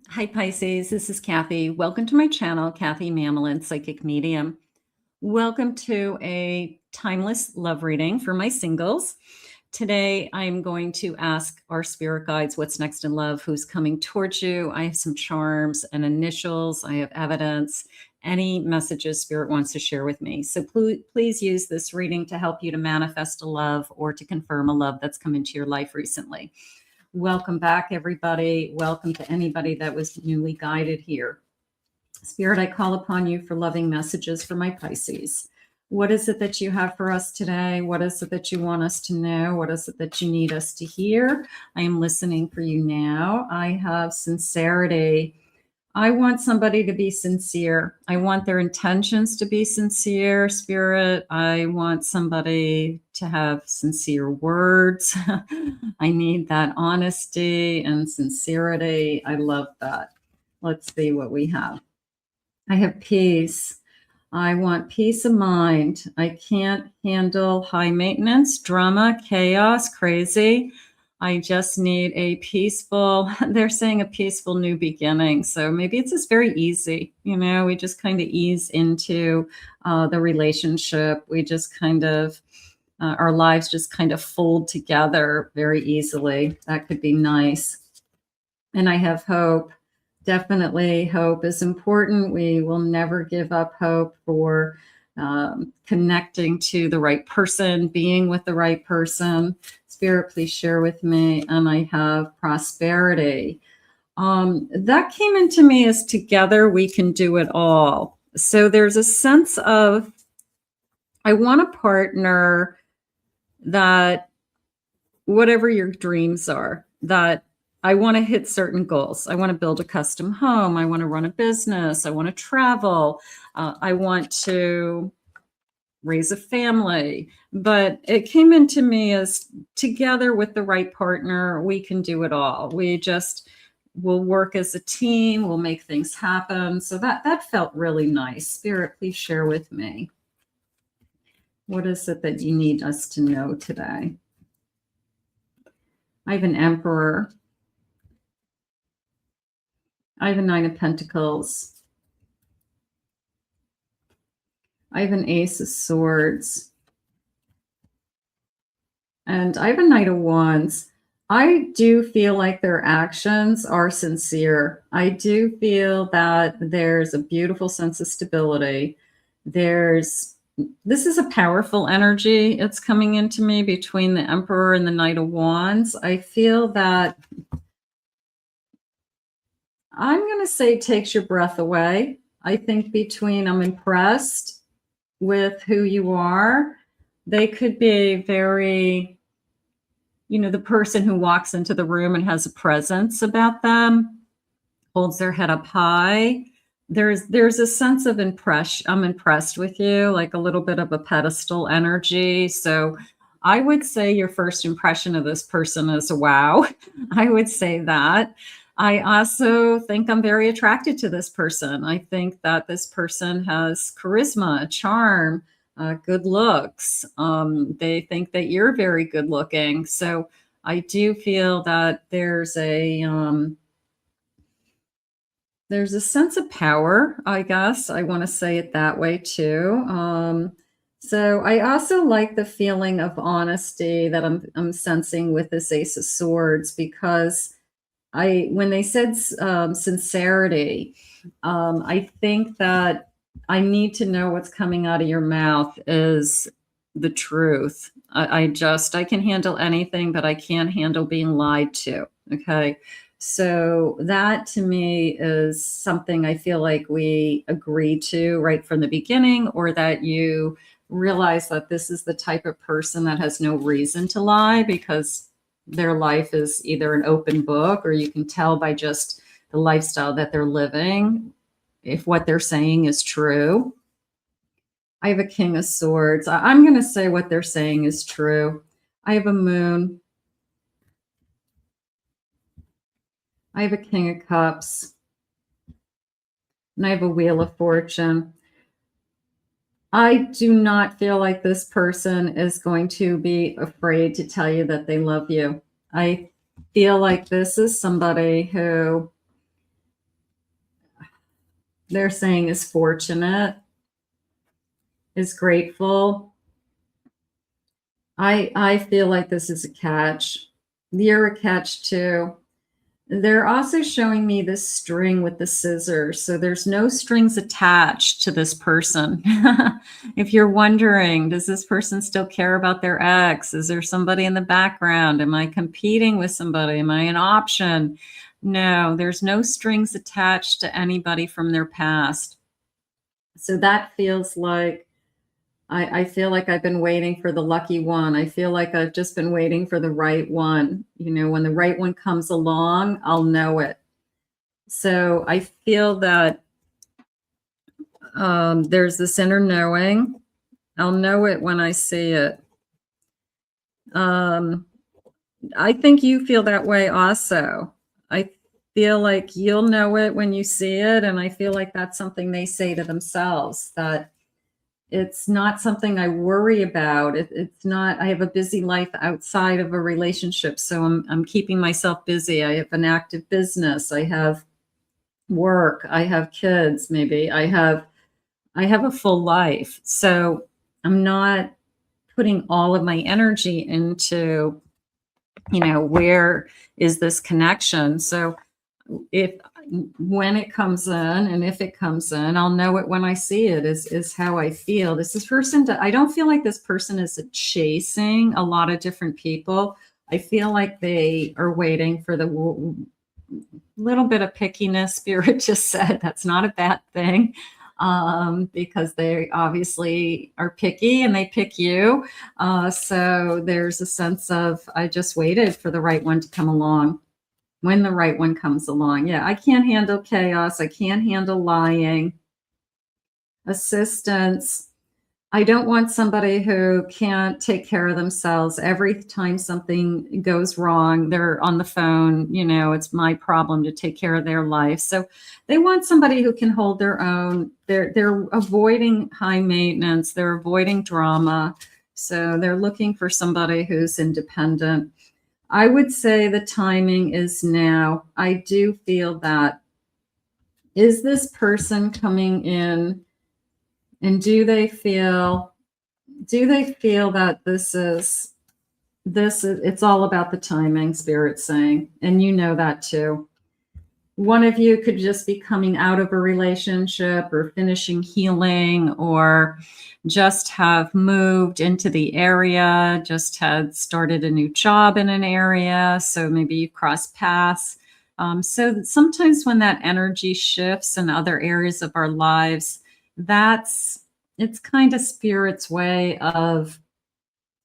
Hi Pisces, this is Kathy. Welcome to my channel, Kathy Mamolen, Psychic Medium. Welcome to a timeless love reading for my singles. Today I'm going to ask our spirit guides what's next in love, who's coming towards you. I have some charms and initials. I have evidence, any messages spirit wants to share with me. So please use this reading to help you to manifest a love or to confirm a love that's come into your life recently. Welcome back, everybody. Welcome to anybody that was newly guided here. Spirit, I call upon you for loving messages for my Pisces. What is it that you have for us today? What is it that you want us to know? What is it that you need us to hear? I am listening for you now. I have sincerity. I want somebody to be sincere. I want their intentions to be sincere, Spirit. I want somebody to have sincere words. I need that honesty and sincerity. I love that. Let's see what we have. I have peace. I want peace of mind. I can't handle high maintenance, drama, chaos, crazy. I just need a peaceful, they're saying a peaceful new beginning. So maybe it's just very easy. You know, we just kind of ease into the relationship. We just kind of, our lives just kind of fold together very easily. That could be nice. And I have hope. Definitely hope is important. We will never give up hope for connecting to the right person, being with the right person. Spirit, please share with me. And I have prosperity. That came into me as together we can do it all. So there's a sense of, I want a partner that whatever your dreams are, that I want to hit certain goals. I want to build a custom home. I want to run a business. I want to travel. I want to raise a family. But it came into me as together with the right partner, we can do it all. We just will work as a team. We'll make things happen. So that felt really nice. Spirit, please share with me. What is it that you need us to know today? I have an Emperor. I have a Nine of Pentacles. I have an Ace of Swords. And I have a Knight of Wands. I do feel like their actions are sincere. I do feel that there's a beautiful sense of stability. This is a powerful energy. It's coming into me between the Emperor and the Knight of Wands. I feel that I'm going to say takes your breath away. I think between I'm impressed with who you are, they could be very, you know, the person who walks into the room and has a presence about them, holds their head up high. There's a sense of I'm impressed with you, like a little bit of a pedestal energy. So I would say your first impression of this person is wow. I would say that. I also think I'm very attracted to this person. I think that this person has charisma, charm, good looks. They think that you're very good looking. So I do feel that there's a sense of power, I guess. I want to say it that way too. So I also like the feeling of honesty that I'm sensing with this Ace of Swords, because when they said sincerity, I think that I need to know what's coming out of your mouth is the truth. I can handle anything, but I can't handle being lied to. Okay. So that to me is something I feel like we agree to right from the beginning, or that you realize that this is the type of person that has no reason to lie, because their life is either an open book, or you can tell by just the lifestyle that they're living if what they're saying is true. I have a King of Swords. I'm going to say what they're saying is true. I have a Moon. I have a King of Cups. And I have a Wheel of Fortune. I do not feel like this person is going to be afraid to tell you that they love you. I feel like this is somebody who they're saying is fortunate, is grateful. I feel like this is a catch. You're a catch too. They're also showing me this string with the scissors. So there's no strings attached to this person. If you're wondering, does this person still care about their ex? Is there somebody in the background? Am I competing with somebody? Am I an option? No, there's no strings attached to anybody from their past. So that feels like I feel like I've been waiting for the lucky one. I feel like I've just been waiting for the right one. You know, when the right one comes along, I'll know it. So I feel that there's this inner knowing. I'll know it when I see it. I think you feel that way also. I feel like you'll know it when you see it. And I feel like that's something they say to themselves, that it's not something I worry about. It's not, I have a busy life outside of a relationship. So I'm keeping myself busy. I have an active business. I have work. I have kids, maybe. I have a full life. So I'm not putting all of my energy into, you know, where is this connection? So when it comes in, and if it comes in, I'll know it when I see it, is how I feel. This person, I don't feel like this person is chasing a lot of different people. I feel like they are waiting for the little bit of pickiness. Spirit just said that's not a bad thing, because they obviously are picky and they pick you. So there's a sense of, I just waited for the right one to come along. When the right one comes along. Yeah, I can't handle chaos. I can't handle lying. Assistance. I don't want somebody who can't take care of themselves. Every time something goes wrong, they're on the phone. You know, it's my problem to take care of their life. So they want somebody who can hold their own. They're avoiding high maintenance. They're avoiding drama. So they're looking for somebody who's independent. I would say the timing is now. I do feel that. Is this person coming in, and do they feel that this is it's all about the timing, Spirit's saying, and you know that too. One of you could just be coming out of a relationship or finishing healing, or just have moved into the area, just had started a new job in an area. So maybe you cross paths. So sometimes when that energy shifts in other areas of our lives, it's kind of Spirit's way of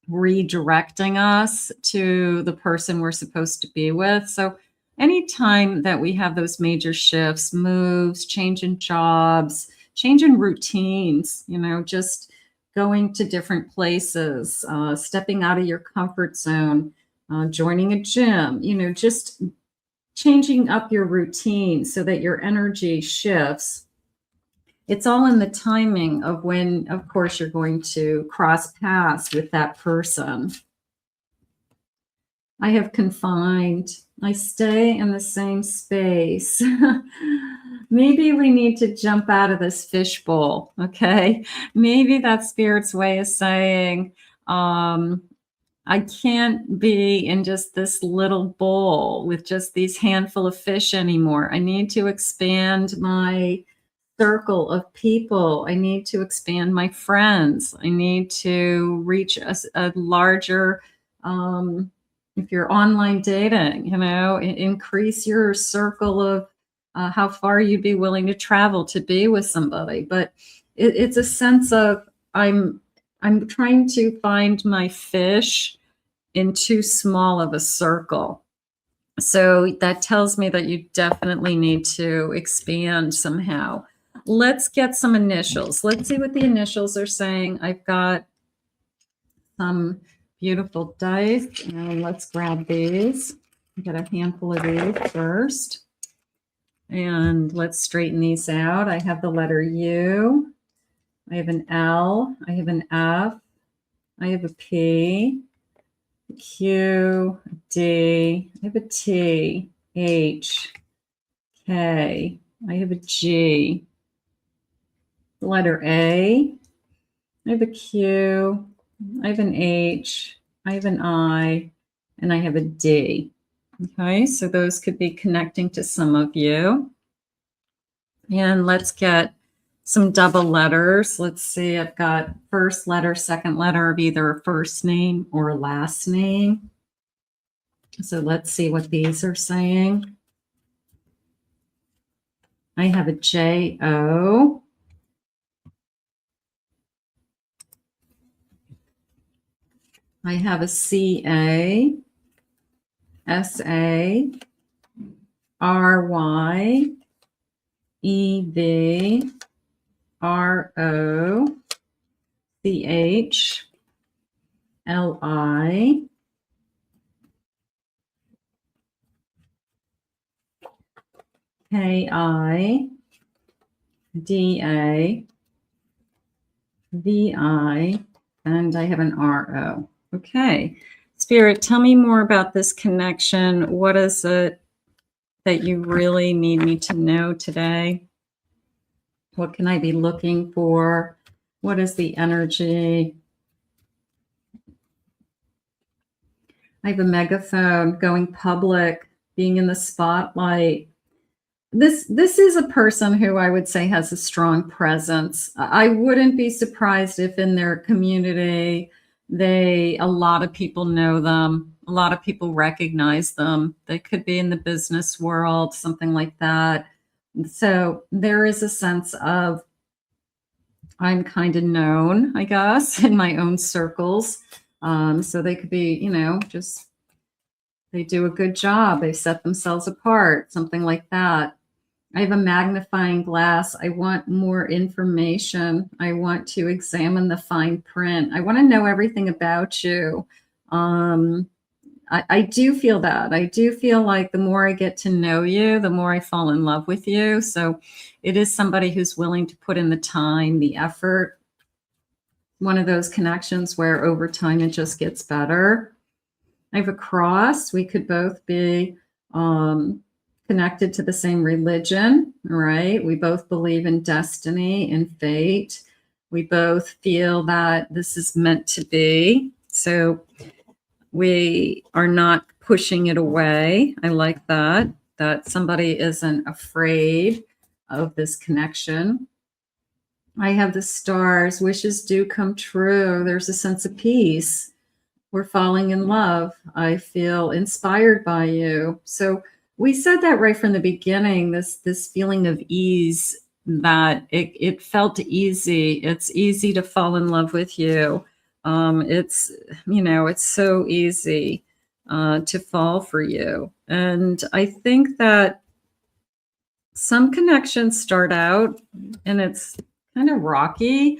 redirecting us to the person we're supposed to be with. So anytime that we have those major shifts, moves, change in jobs, change in routines, you know, just going to different places, stepping out of your comfort zone, joining a gym, you know, just changing up your routine so that your energy shifts. It's all in the timing of when, of course, you're going to cross paths with that person. I have confined. I stay in the same space. Maybe we need to jump out of this fishbowl, okay? Maybe that's Spirit's way of saying, I can't be in just this little bowl with just these handful of fish anymore. I need to expand my circle of people. I need to expand my friends. I need to reach a larger, if you're online dating, you know, increase your circle of how far you'd be willing to travel to be with somebody. But it's a sense of I'm trying to find my fish in too small of a circle. So that tells me that you definitely need to expand somehow. Let's get some initials. Let's see what the initials are saying. I've got some beautiful dice, and let's grab these. Get a handful of these first. And let's straighten these out. I have the letter U. I have an L. I have an F. I have a P. Q, D, I have a T, H, K, I have a G, the letter A. I have a Q. I have an H. I have an I. And I have a D. Okay, so those could be connecting to some of you. And let's get some double letters. Let's see, I've got first letter, second letter of either a first name or a last name. So let's see what these are saying. I have a J-O. I have a C-A, S-A, R-Y, E-V, R-O, C-H, L-I, K-I, D-A, V-I, and I have an R-O. Okay. Spirit, tell me more about this connection. What is it that you really need me to know today? What can I be looking for? What is the energy? I have a megaphone, going public, being in the spotlight. This is a person who I would say has a strong presence. I wouldn't be surprised if in their community, a lot of people know them. A lot of people recognize them. They could be in the business world, something like that. So there is a sense of I'm kind of known, I guess, in my own circles. So they could be, just they do a good job. They set themselves apart, something like that. I have a magnifying glass. I want more information. I want to examine the fine print. I want to know everything about you. I do feel that. I do feel like the more I get to know you, the more I fall in love with you. So it is somebody who's willing to put in the time, the effort. One of those connections where over time it just gets better. I have a cross. We could both be connected to the same religion, right? We both believe in destiny and fate. We both feel that this is meant to be. So we are not pushing it away. I like that somebody isn't afraid of this connection. I have the stars. Wishes do come true. There's a sense of peace. We're falling in love. I feel inspired by you. So we said that right from the beginning, this feeling of ease, that it felt easy. It's easy to fall in love with you. It's so easy to fall for you. And I think that some connections start out and it's kind of rocky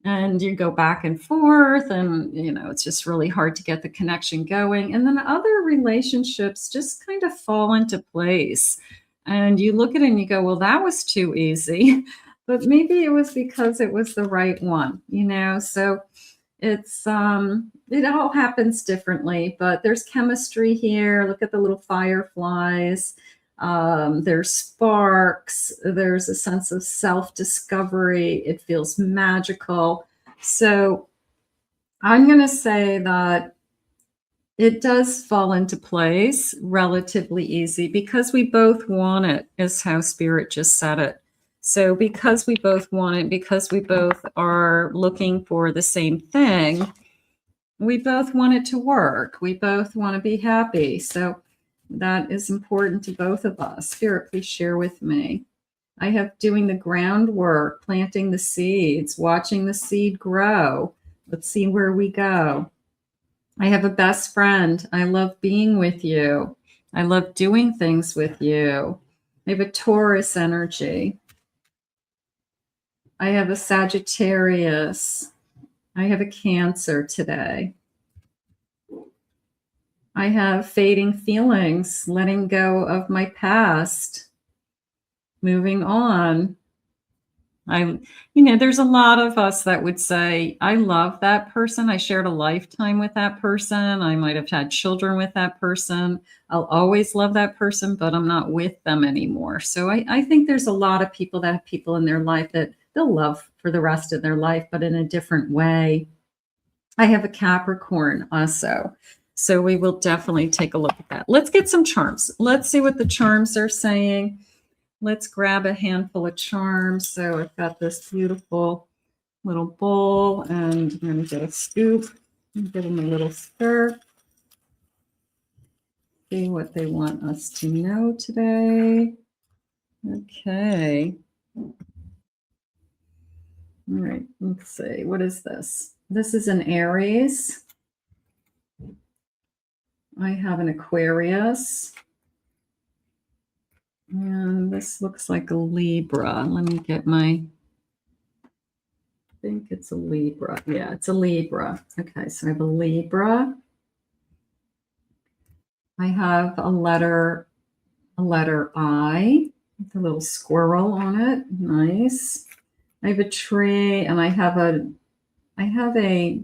and you go back and forth and, it's just really hard to get the connection going. And then other relationships just kind of fall into place. And you look at it and you go, well, that was too easy. But maybe it was because it was the right one, So it's it all happens differently, but there's chemistry here. Look at the little fireflies. There's sparks. There's a sense of self-discovery. It feels magical. So I'm going to say that it does fall into place relatively easy because we both want it, is how Spirit just said it. So because we both want it, because we both are looking for the same thing, we both want it to work. We both want to be happy. So that is important to both of us. Spirit, please share with me. I have doing the groundwork, planting the seeds, watching the seed grow. Let's see where we go. I have a best friend. I love being with you. I love doing things with you. I have a Taurus energy. I have a Sagittarius. I have a Cancer today. I have fading feelings, letting go of my past, moving on. There's a lot of us that would say, I love that person. I shared a lifetime with that person. I might have had children with that person. I'll always love that person, but I'm not with them anymore. So I think there's a lot of people that have people in their life that they'll love for the rest of their life, but in a different way. I have a Capricorn also. So we will definitely take a look at that. Let's get some charms. Let's see what the charms are saying. Let's grab a handful of charms. So I've got this beautiful little bowl, and I'm going to get a scoop and give them a little stir. See what they want us to know today. Okay. All right, let's see. What is this? This is an Aries. I have an Aquarius. And this looks like a Libra. Let me get my... I think it's a Libra. Yeah, it's a Libra. Okay, so I have a Libra. I have a letter I with a little squirrel on it. Nice. I have a tree, and I have a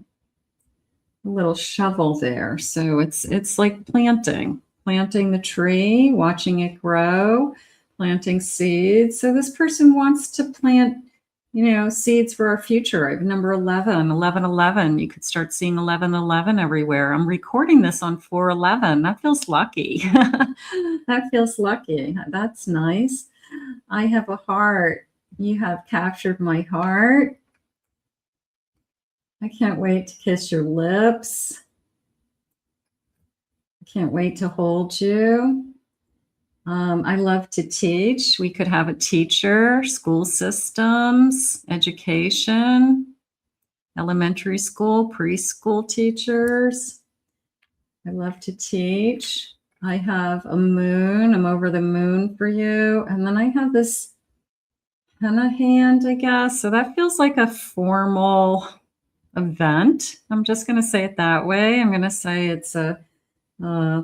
little shovel there. So it's like planting the tree, watching it grow, planting seeds. So this person wants to plant, seeds for our future. I have number 11. You could start seeing 11 everywhere. I'm recording this on 4/11. That feels lucky. That feels lucky. That's nice. I have a heart. You have captured my heart. I can't wait to kiss your lips. I can't wait to hold you. I love to teach. We could have a teacher, school systems, education, elementary school, preschool teachers. I love to teach. I have a moon. I'm over the moon for you. And then I have this henna hand, I guess. So that feels like a formal event. I'm just going to say it that way. I'm going to say it's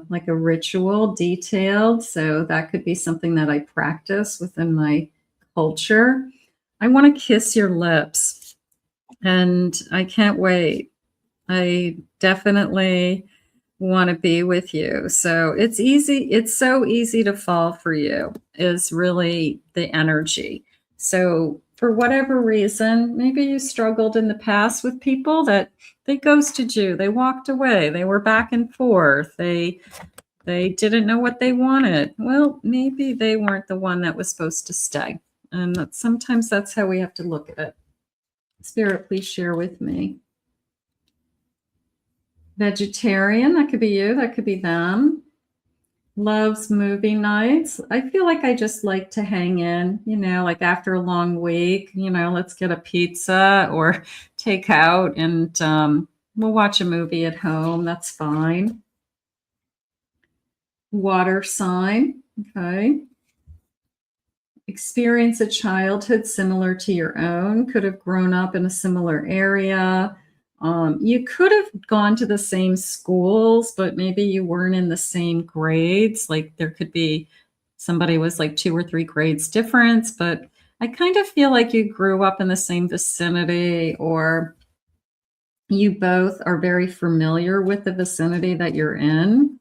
like a ritual, detailed. So that could be something that I practice within my culture. I want to kiss your lips, and I can't wait. I definitely want to be with you. So it's easy. It's so easy to fall for you is really the energy. So for whatever reason, maybe you struggled in the past with people that they ghosted you. They walked away. They were back and forth. They didn't know what they wanted. Well, maybe they weren't the one that was supposed to stay. And sometimes that's how we have to look at it. Spirit, please share with me. Vegetarian, that could be you. That could be them. Loves movie nights. I feel like I just like to hang in, like after a long week, let's get a pizza or take out, and we'll watch a movie at home. That's fine. Water sign. Okay. Experience a childhood similar to your own. Could have grown up in a similar area. You could have gone to the same schools, but maybe you weren't in the same grades. Like there could be somebody was like 2 or 3 grades difference, but I kind of feel like you grew up in the same vicinity, or you both are very familiar with the vicinity that you're in.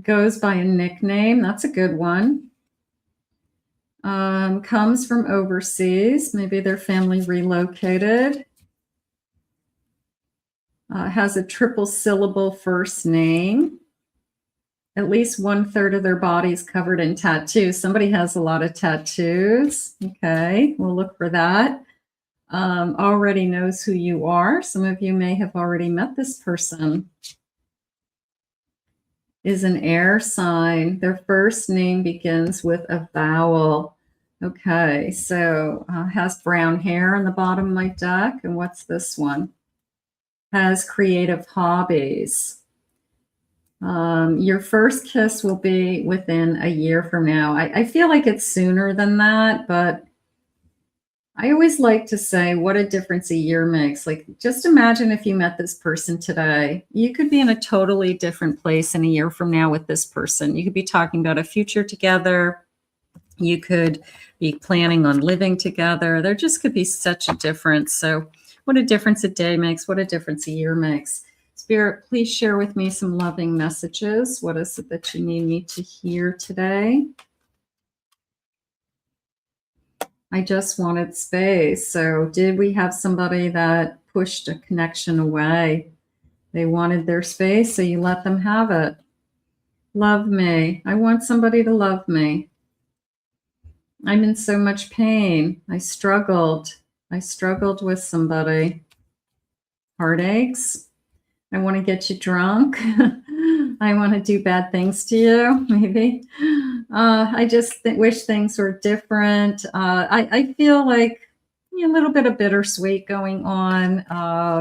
Goes by a nickname. That's a good one. Comes from overseas. Maybe their family relocated. Has a triple syllable first name. At least 1/3 of their body is covered in tattoos. Somebody has a lot of tattoos. Okay, we'll look for that. Already knows who you are. Some of you may have already met this person. Is an air sign. Their first name begins with a vowel. Okay, so has brown hair on the bottom of my deck. And what's this one? Has creative hobbies. Your first kiss will be within a year from now. I feel like it's sooner than that, but I always like to say what a difference a year makes. Like, just imagine if you met this person today. You could be in a totally different place in a year from now with this person. You could be talking about a future together. You could be planning on living together. There just could be such a difference. So what a difference a day makes, what a difference a year makes. Spirit, please share with me some loving messages. What is it that you need me to hear today? I just wanted space. So did we have somebody that pushed a connection away? They wanted their space, so you let them have it. Love me. I want somebody to love me. I'm in so much pain. I struggled. I struggled with somebody. Heartaches. I want to get you drunk. I want to do bad things to you, maybe. I just wish things were different. I feel like a little bit of bittersweet going on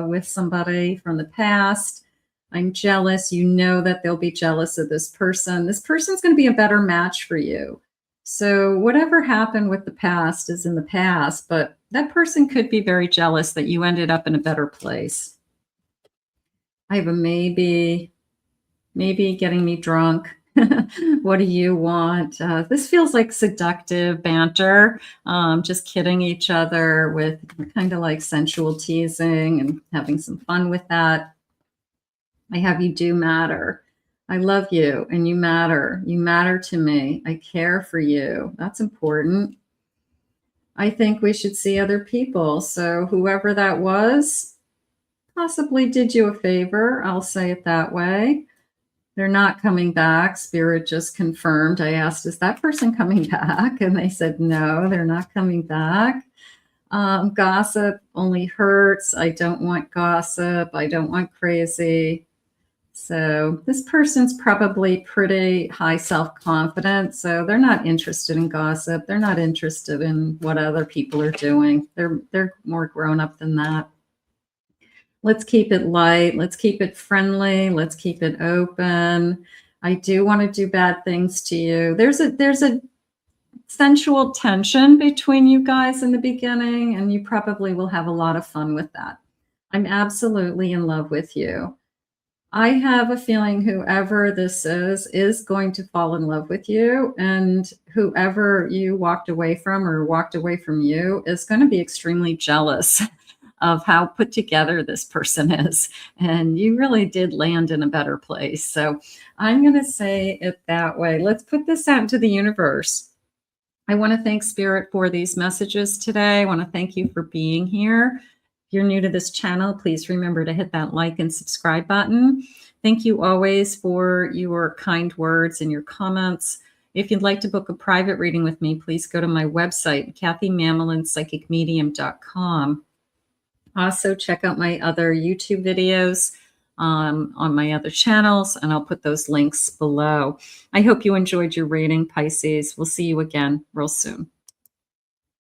with somebody from the past. I'm jealous. You know that they'll be jealous of this person. This person's going to be a better match for you. So whatever happened with the past is in the past, but that person could be very jealous that you ended up in a better place. I have a maybe getting me drunk. What do you want? This feels like seductive banter, just kidding each other with kind of like sensual teasing and having some fun with that. I have you do matter. I love you and you matter. You matter to me. I care for you. That's important. I think we should see other people. So whoever that was possibly did you a favor. I'll say it that way. They're not coming back. Spirit just confirmed. I asked, is that person coming back? And they said, no, they're not coming back. Gossip only hurts. I don't want gossip. I don't want crazy. So this person's probably pretty high self-confidence. So they're not interested in gossip. They're not interested in what other people are doing. They're more grown up than that. Let's keep it light. Let's keep it friendly. Let's keep it open. I do want to do bad things to you. There's a sensual tension between you guys in the beginning, and you probably will have a lot of fun with that. I'm absolutely in love with you. I have a feeling whoever this is going to fall in love with you, and whoever you walked away from or walked away from you is going to be extremely jealous of how put together this person is. And you really did land in a better place. So I'm going to say it that way. Let's put this out into the universe. I want to thank Spirit for these messages today. I want to thank you for being here. If you're new to this channel, please remember to hit that like and subscribe button. Thank you always for your kind words and your comments. If you'd like to book a private reading with me, please go to my website, kathymamolenspsychicmedium.com. Also, check out my other YouTube videos on my other channels, and I'll put those links below. I hope you enjoyed your reading, Pisces. We'll see you again real soon.